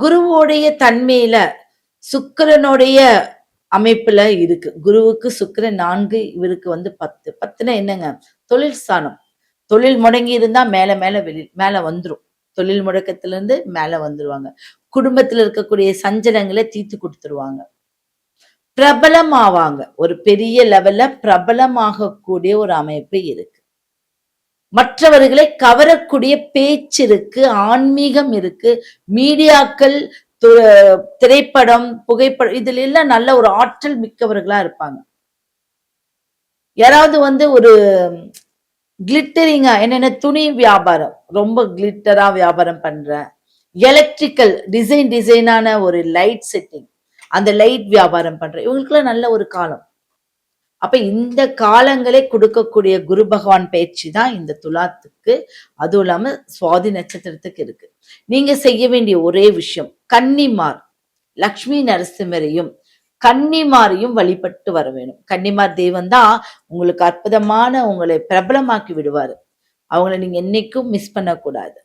குருவோடைய தன்மையில சுக்கிரனுடைய அமைப்புல இருக்கு. குருவுக்கு சுக்கிரன் 4, இவருக்கு 10. 10னா என்னங்க? தொழில் ஸ்தானம். தொழில் முடங்கி இருந்தா மேல மேல மேல வந்துரும். தொழில் முடக்கத்துல இருந்து மேல வந்துருவாங்க. குடும்பத்துல இருக்கக்கூடிய சஞ்சலங்களை தீர்த்து கொடுத்துருவாங்க. பிரபலம் ஆவாங்க. ஒரு பெரிய லெவல்ல பிரபலமாகக்கூடிய ஒரு அமைப்பு இருக்கு. மற்றவர்களை கவரக்கூடிய பேச்சு இருக்கு, ஆன்மீகம் இருக்கு, மீடியாக்கள், திரைப்படம், புகைப்படம், இதுல எல்லாம் நல்ல ஒரு ஆற்றல் மிக்கவர்களா இருப்பாங்க. யாராவது ஒரு கிளிட்டரிங்கா, என்னென்ன துணி வியாபாரம், ரொம்ப கிளிட்டரா வியாபாரம் பண்ற, எலக்ட்ரிக்கல் டிசைனான ஒரு லைட் செட்டிங், அந்த லைட் வியாபாரம் பண்ற, இவங்களுக்குலாம் நல்ல ஒரு காலம். அப்ப இந்த காலங்களை கொடுக்கக்கூடிய குரு பகவான் பயிற்சி தான் இந்த துலாத்துக்கு, அதுவும் இல்லாம சுவாதி நட்சத்திரத்துக்கு இருக்கு. நீங்க செய்ய வேண்டிய ஒரே விஷயம், கன்னிமார் லக்ஷ்மி நரசிம்மரையும் கன்னிமாரையும் வழிபட்டு வர வேணும். கன்னிமார் தெய்வம் தான் உங்களுக்கு அற்புதமான உங்களை பிரபலமாக்கி விடுவாரு. அவங்கள நீங்க என்னைக்கும் மிஸ் பண்ணக்கூடாது.